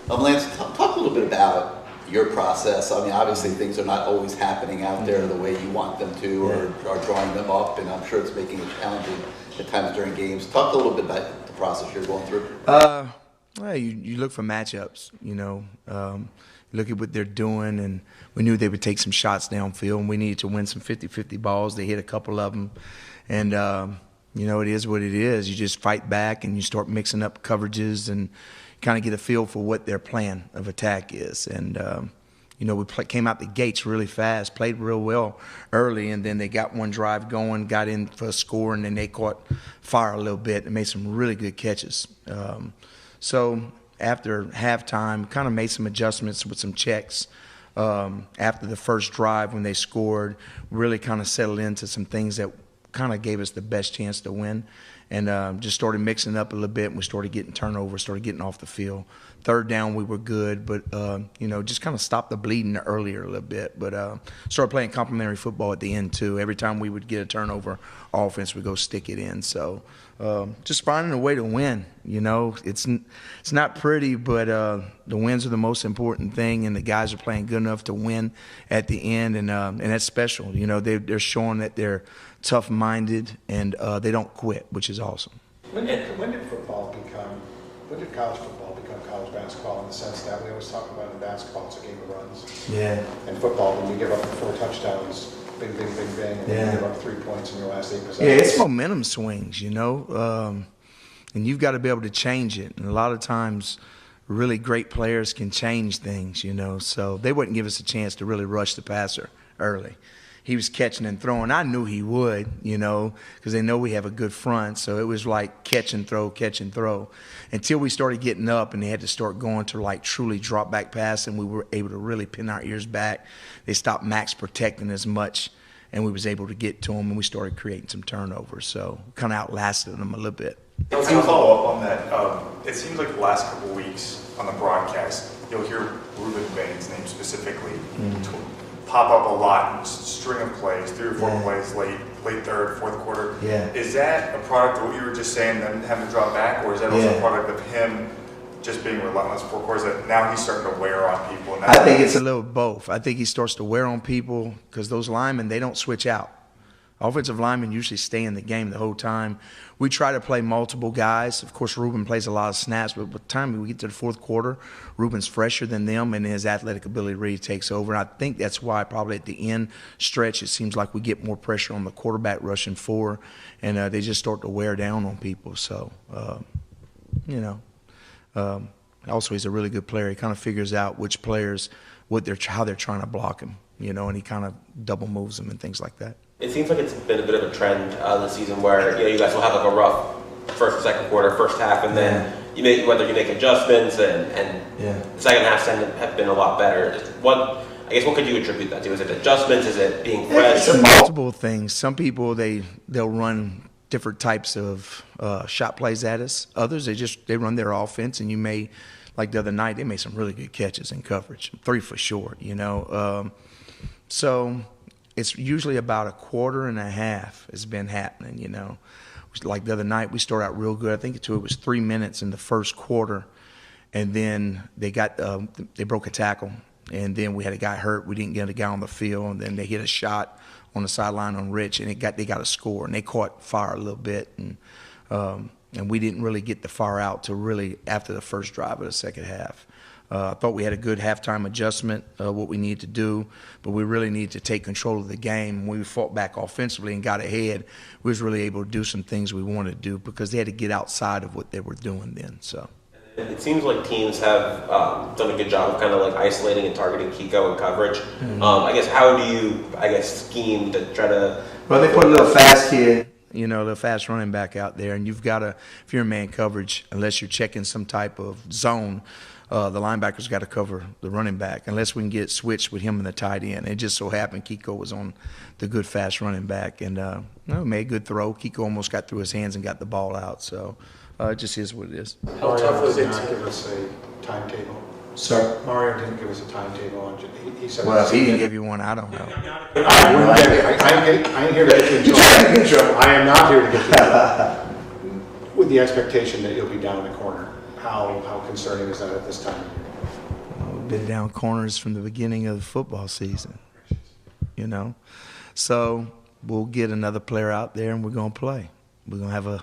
Lance, talk a little bit about your process. I mean, obviously things are not always happening out there the way you want them to, or drawing them up, and I'm sure it's making it challenging at times during games. Talk a little bit about the process you're going through. Well, you look for matchups, look at what they're doing, and we knew they would take some shots downfield, and we needed to win some 50-50 balls. They hit a couple of them, and, it is what it is. You just fight back, and you start mixing up coverages and kind of get a feel for what their plan of attack is. And, we came out the gates really fast, played real well early, and then they got one drive going, got in for a score, and then they caught fire a little bit and made some really good catches. So after halftime, kind of made some adjustments with some checks. After the first drive when they scored, really kind of settled into some things that kind of gave us the best chance to win. And just started mixing up a little bit, and we started getting turnovers, started getting off the field. Third down, we were good, but, just kind of stopped the bleeding earlier a little bit. But started playing complementary football at the end, too. Every time we would get a turnover, offense would go stick it in. So just finding a way to win, It's not pretty, but the wins are the most important thing, and the guys are playing good enough to win at the end, and that's special. They're showing that they're tough-minded, and they don't quit, which is awesome. When did college football become college basketball, in the sense that we always talk about in basketball it's a game of runs? Yeah. And football, when you give up 4 touchdowns, bing, bing, bing, bing, and then you give up 3 points in your last 8 possessions. Yeah, it's momentum swings, and you've got to be able to change it. And a lot of times, really great players can change things, So they wouldn't give us a chance to really rush the passer early. He was catching and throwing. I knew he would, because they know we have a good front. So it was like catch and throw, until we started getting up and they had to start going to like truly drop back pass, and we were able to really pin our ears back. They stopped max protecting as much, and we was able to get to them, and we started creating some turnovers. So kind of outlasted them a little bit. To follow up on that, it seems like the last couple of weeks on the broadcast, you'll hear Ruben Bain's name specifically pop up a lot in string of plays, 3 or 4 plays late third, fourth quarter. Yeah. Is that a product of what you were just saying, them having to drop back, or is that also a product of him just being relentless for quarters, that now he's starting to wear on people? And I think it's a little both. I think he starts to wear on people because those linemen, they don't switch out. Offensive linemen usually stay in the game the whole time. We try to play multiple guys. Of course, Ruben plays a lot of snaps, but by the time we get to the fourth quarter, Ruben's fresher than them, and his athletic ability really takes over. And I think that's why probably at the end stretch it seems like we get more pressure on the quarterback rushing 4, and they just start to wear down on people. So, also he's a really good player. He kind of figures out which players, how they're trying to block him, and he kind of double moves them and things like that. It seems like it's been a bit of a trend this season where you guys will have like a rough first and second quarter, first half, and then whether you make adjustments and the second half have been a lot better. What could you attribute that to? Is it adjustments? Is it being fresh? It's multiple things. Some people they'll run different types of shot plays at us. Others they run their offense, and you may, like the other night, they made some really good catches in coverage, 3 for short. So. It's usually about a quarter and a half has been happening, Like the other night, we started out real good. I think it was 3 minutes in the first quarter, and then they broke a tackle, and then we had a guy hurt. We didn't get a guy on the field, and then they hit a shot on the sideline on Rich, and they got a score, and they caught fire a little bit, and we didn't really get the fire out till really after the first drive of the second half. I thought we had a good halftime adjustment, what we needed to do, but we really needed to take control of the game. When we fought back offensively and got ahead, we was really able to do some things we wanted to do because they had to get outside of what they were doing then. So. It seems like teams have done a good job of kind of like isolating and targeting Kiko in coverage. How do you, scheme to try to... Well, they put a little fast kid, a little fast running back out there, and you've got to, if you're in man coverage, unless you're checking some type of zone, the linebackers got to cover the running back unless we can get switched with him and the tight end. It just so happened Kiko was on the good fast running back and made a good throw. Kiko almost got through his hands and got the ball out. So it just is what it is. How tough was it to give us a timetable? Sir? Mario didn't give us a timetable on it. He said, well, if he didn't give you one, I don't know. I ain't here to get you in trouble. I am not here to get you in trouble. With the expectation that you'll be down in the corner. How concerning is that at this time? been down corners from the beginning of the football season, you know. So we'll get another player out there and we're going to play. We're going to have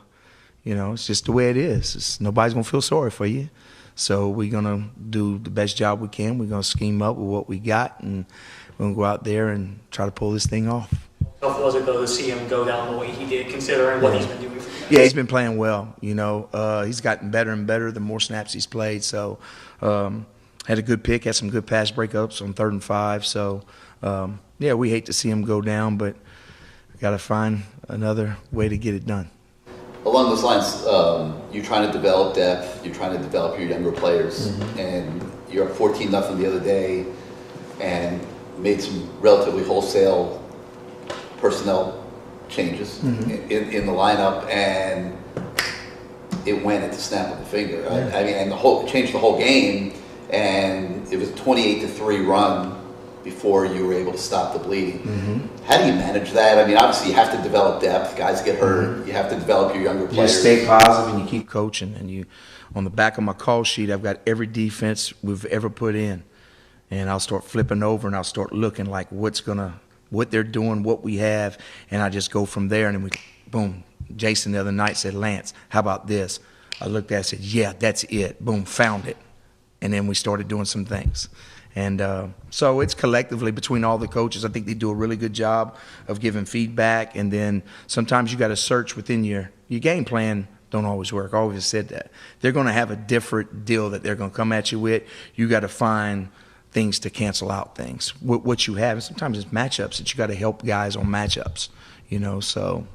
it's just the way it is. Nobody's going to feel sorry for you. So we're going to do the best job we can. We're going to scheme up with what we got, and we're going to go out there and try to pull this thing off. How tough was it, though, to see him go down the way he did, considering what he's been doing for you guys? Yeah, he's been playing well. He's gotten better and better the more snaps he's played. So had a good pick, had some good pass breakups on 3rd and 5. So, we hate to see him go down, but got to find another way to get it done. Along those lines, you're trying to develop depth, you're trying to develop your younger players, and you're up 14-0 the other day and made some relatively wholesale personnel changes in the lineup, and it went at the snap of the finger. Right? I mean, and it changed the whole game, and it was a 28-3 run before you were able to stop the bleeding. How do you manage that? I mean, obviously you have to develop depth. Guys get hurt. You have to develop your younger players. You stay positive and you keep coaching. And on the back of my call sheet, I've got every defense we've ever put in. And I'll start flipping over and I'll start looking like what they're doing, what we have, and I just go from there. And then boom. Jason the other night said, "Lance, how about this?" I looked at it and said, "Yeah, that's it." Boom, found it. And then we started doing some things. And so it's collectively between all the coaches. I think they do a really good job of giving feedback. And then sometimes you got to search within your game plan. Don't always work. I always said that. They're going to have a different deal that they're going to come at you with. You got to find things to cancel out things. What you have, and sometimes it's matchups that you got to help guys on matchups. So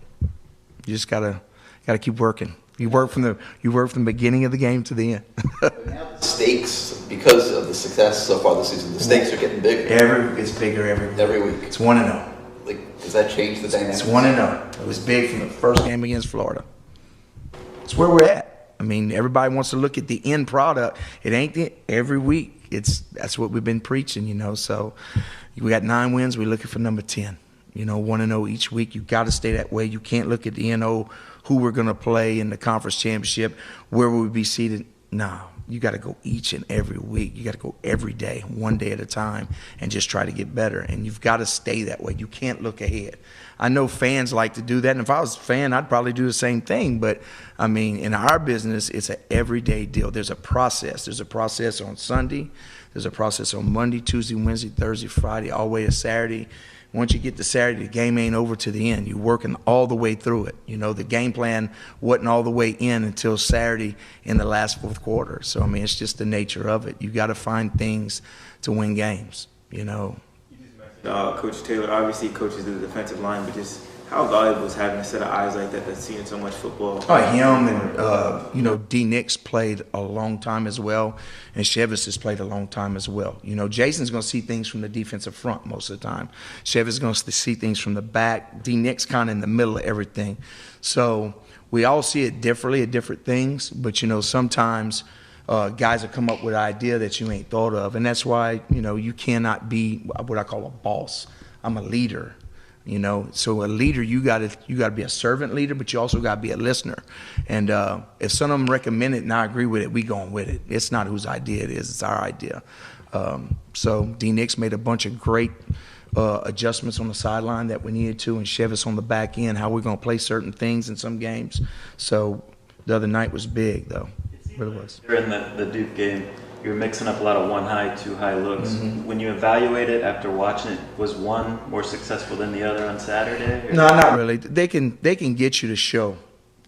you just got to keep working. You work from the beginning of the game to the end. Now the stakes, because of the success so far this season, the stakes are getting bigger. It's bigger every week. It's 1-0. Like, does that change the dynamic? It's 1-0. It was big from the first game against Florida. It's where we're at. I mean, everybody wants to look at the end product. It ain't every week. That's what we've been preaching, So we got 9 wins. We're looking for number 10. 1-0 each week. You got to stay that way. You can't look at the NO, who we're going to play in the conference championship, where will we be seated. No, you got to go each and every week. You got to go every day, one day at a time, and just try to get better. And you've got to stay that way. You can't look ahead. I know fans like to do that, and if I was a fan, I'd probably do the same thing. But, I mean, in our business, it's an everyday deal. There's a process. There's a process on Sunday. There's a process on Monday, Tuesday, Wednesday, Thursday, Friday, all the way to Saturday. Once you get to Saturday, the game ain't over to the end. You're working all the way through it. The game plan wasn't all the way in until Saturday in the last 4th quarter. So, I mean, it's just the nature of it. You got to find things to win games, You just mentioned Coach Taylor. Obviously, coaches the defensive line, but just how valuable is having a set of eyes like that that's seeing so much football? Him and, D. Nix played a long time as well, and Chevis has played a long time as well. Jason's going to see things from the defensive front most of the time. Chevis is going to see things from the back. D. Nix kind of in the middle of everything. So we all see it differently at different things, but, sometimes guys will come up with an idea that you ain't thought of, and that's why, you cannot be what I call a boss. I'm a leader. So a leader, you got to be a servant leader, but you also got to be a listener. And if some of them recommend it and I agree with it, we going with it. It's not whose idea it is; it's our idea. So D. Nix made a bunch of great adjustments on the sideline that we needed to, and Chevis on the back end, how we're going to play certain things in some games. So the other night was big, though. It really was. During the Duke game, you were mixing up a lot of 1 high, 2 high looks. When you evaluate it after watching it, was one more successful than the other on Saturday? Or? No, not really. They can get you to show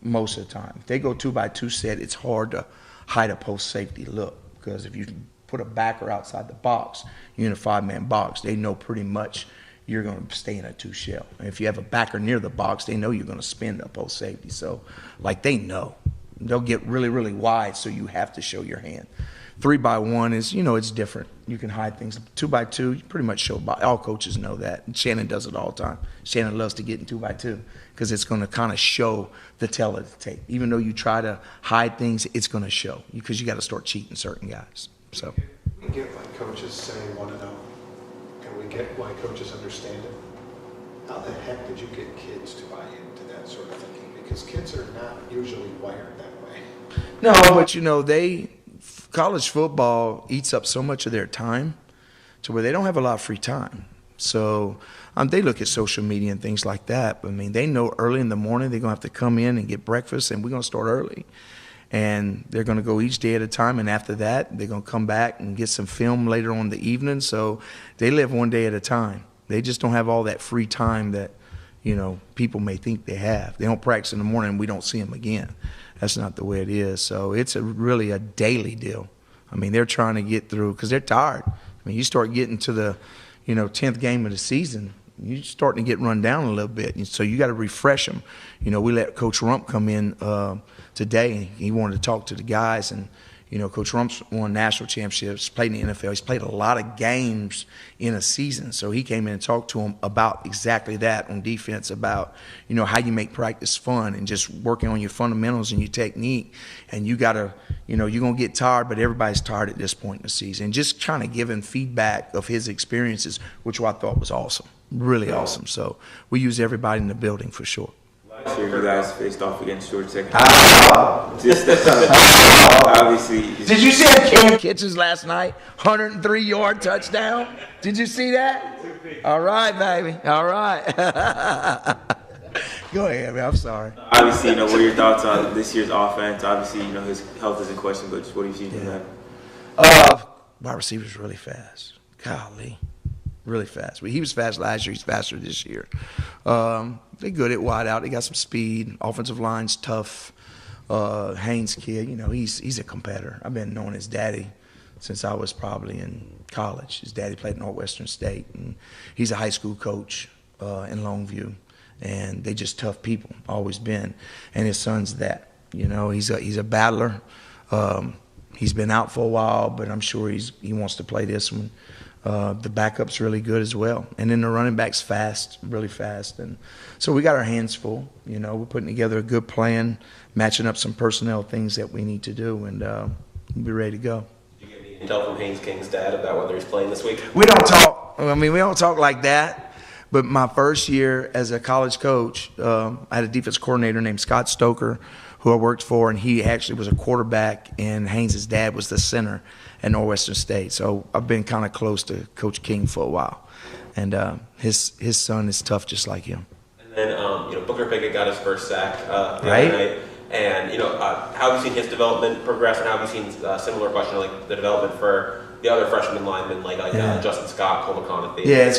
most of the time. If they go 2x2 set, it's hard to hide a post safety look, because if you put a backer outside the box, you're in a 5-man box. They know pretty much you're going to stay in a 2 shell. And if you have a backer near the box, they know you're going to spin the post safety. So, they know. They'll get really, really wide, so you have to show your hand. 3x1 is, it's different. You can hide things. 2x2, you pretty much show by. All coaches know that. And Shannon does it all the time. Shannon loves to get in 2x2 because it's going to kind of show the tail of the tape. Even though you try to hide things, it's going to show because you got to start cheating certain guys. So We get why coaches say 1-0. Can we get why coaches understand it? How the heck did you get kids to buy into that sort of thinking? Because kids are not usually wired that way. no, but college football eats up so much of their time to where they don't have a lot of free time. So they look at social media and things like that. But, I mean, they know early in the morning they're going to have to come in and get breakfast, and we're going to start early. And they're going to go each day at a time, and after that, they're going to come back and get some film later on in the evening. So they live one day at a time. They just don't have all that free time that, people may think they have. They don't practice in the morning, and we don't see them again. That's not the way it is. So it's really a daily deal. I mean, they're trying to get through because they're tired. I mean, you start getting to the, 10th game of the season, you're starting to get run down a little bit. And so you got to refresh them. We let Coach Rump come in today. He wanted to talk to the guys. And, Coach Rump's won national championships, played in the NFL. He's played a lot of games in a season. So he came in and talked to him about exactly that on defense, about, how you make practice fun and just working on your fundamentals and your technique. And you got to, you're going to get tired, but everybody's tired at this point in the season. And just trying to give him feedback of his experiences, which I thought was awesome, really awesome. So we use everybody in the building for sure. Last year, you guys faced off against Georgia Tech. Just obviously. Did you see that Cam catches last night? 103-yard touchdown. Did you see that? All right, baby. All right. Go ahead, man. I'm sorry. Obviously, what are your thoughts on this year's offense? Obviously, his health is in question, but just what do you see from that? Wide receiver's really fast. Golly. Really fast. He was fast last year. He's faster this year. They're good at wide out. They got some speed. Offensive line's tough. Haynes kid, he's a competitor. I've been knowing his daddy since I was probably in college. His daddy played at Northwestern State, and he's a high school coach in Longview. And they just tough people, always been. And his son's that. He's a battler. He's been out for a while, but I'm sure he wants to play this one. The backup's really good as well. And then the running back's fast, really fast. And so we got our hands full. We're putting together a good plan, matching up some personnel things that we need to do, and we'll be ready to go. Did you get any intel from Haynes King's dad about whether he's playing this week? We don't talk. We don't talk like that. But my first year as a college coach, I had a defense coordinator named Scott Stoker, who I worked for, and he actually was a quarterback, and Haynes' dad was the center at Northwestern State. So I've been kind of close to Coach King for a while. And his son is tough just like him. And then, Booker Pickett got his first sack the other Right. night. And, how have you seen his development progress, and how have you seen similar question, like the development for the other freshman linemen, like Justin Scott, Cole McConaughey? Yeah,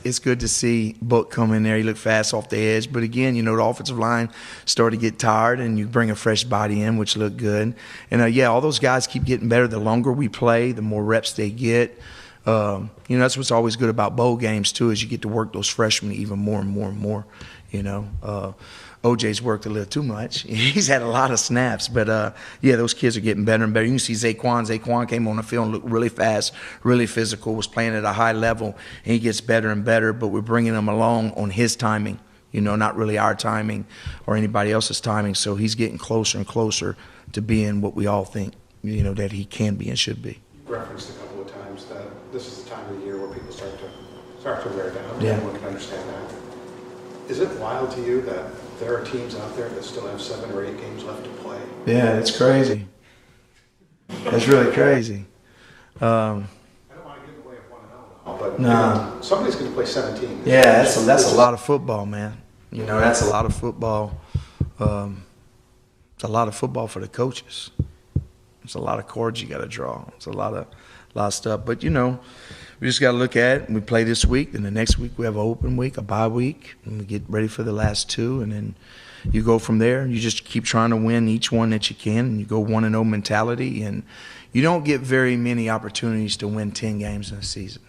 it's good to see Book come in there. He looked fast off the edge. But again, the offensive line started to get tired, and you bring a fresh body in, which looked good. And, all those guys keep getting better. The longer we play, the more reps they get. That's what's always good about bowl games, too, is you get to work those freshmen even more and more and more, OJ's worked a little too much. He's had a lot of snaps, but those kids are getting better and better. You can see Zaquan. Zaquan came on the field and looked really fast, really physical, was playing at a high level, and he gets better and better, but we're bringing him along on his timing, not really our timing or anybody else's timing, so he's getting closer and closer to being what we all think, that he can be and should be. You referenced a couple of times that this is the time of the year where people start to wear down. Yeah. Everyone can understand that. Is it wild to you that there are teams out there that still have 7 or 8 games left to play? Yeah, it's crazy. That's really crazy. I don't want to get in the way of 1-0, but No. Somebody's going to play 17. Yeah, that's a lot of football, man. That's a lot of football. It's a lot of football for the coaches. It's a lot of chords you got to draw. It's a lot of stuff. But we just got to look at it. We play this week, and the next week we have an open week, a bye week, and we get ready for the last 2, and then you go from there. You just keep trying to win each one that you can, and you go 1-0 mentality, and you don't get very many opportunities to win 10 games in a season.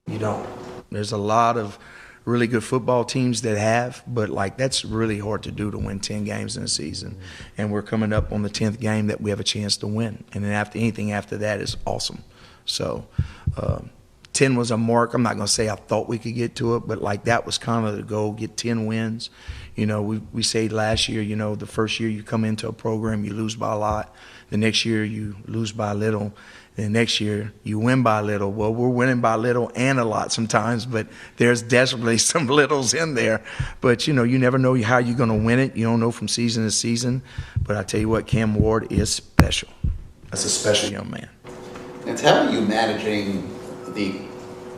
You don't. There's a lot of really good football teams that have, but that's really hard to do, to win 10 games in a season. And we're coming up on the 10th game that we have a chance to win. And then anything after that is awesome. So 10 was a mark. I'm not going to say I thought we could get to it, but that was kind of the goal, get 10 wins. We said last year, the first year you come into a program, you lose by a lot. The next year you lose by a little. The next year you win by a little. Well, we're winning by a little and a lot sometimes, but there's definitely some littles in there. But, you never know how you're going to win it. You don't know from season to season. But I tell you what, Cam Ward is special. That's a special young man. And how are you managing the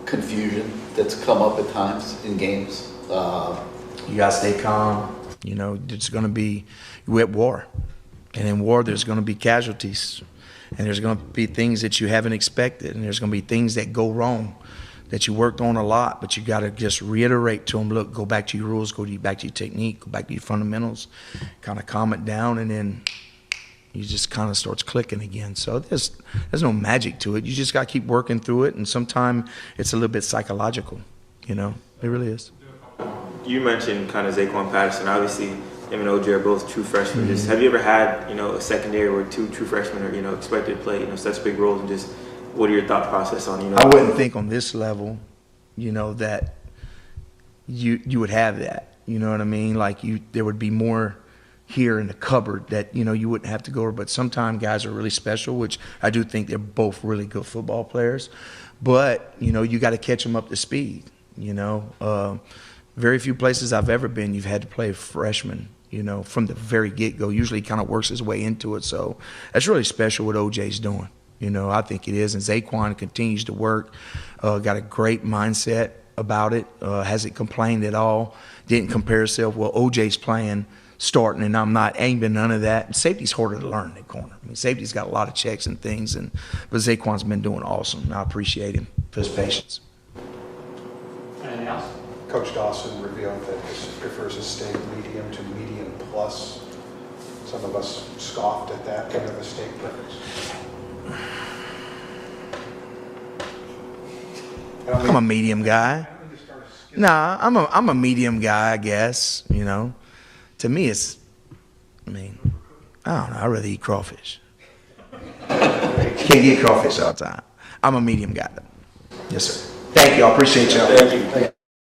confusion that's come up at times in games? You gotta stay calm. You know, it's gonna be, we're at war. And in war, there's gonna be casualties. And there's gonna be things that you haven't expected. And there's gonna be things that go wrong that you worked on a lot, but you gotta just reiterate to them, look, go back to your rules, go back to your technique, go back to your fundamentals, kind of calm it down, and then you just kind of starts clicking again. So there's no magic to it. You just gotta keep working through it, and sometimes it's a little bit psychological, you know? It really is. You mentioned kind of Zaquan Patterson. Obviously, him and OJ are both true freshmen. Just have you ever had, you know, a secondary where two true freshmen are, you know, expected to play, you know, such big roles, and just what are your thought process on, you know? I wouldn't think on this level, you know, that you would have that. You know what I mean? Like there would be more here in the cupboard that, you know, you wouldn't have to go over. But sometimes guys are really special, which I do think they're both really good football players. But, you know, you got to catch them up to speed, you know. Very few places I've ever been, you've had to play a freshman, you know, from the very get-go. Usually he kind of works his way into it. So that's really special what OJ's doing. You know, I think it is. And Zaquan continues to work, got a great mindset about it, hasn't complained at all, didn't compare himself. Well, OJ's playing starting and I'm not. Ain't been none of that. And safety's harder to learn in the corner. I mean, safety's got a lot of checks and things, but Zaquan's been doing awesome. And I appreciate him for his patience. Anything else? Coach Dawson revealed that he prefers a steak medium to medium plus. Some of us scoffed at that kind of a steak preference. I'm a medium guy. Nah, I'm a medium guy, I guess. You know, to me, I don't know. I'd rather eat crawfish. Can't get crawfish all the time. I'm a medium guy, though. Yes, sir. Thank you. I appreciate y'all. Thank you.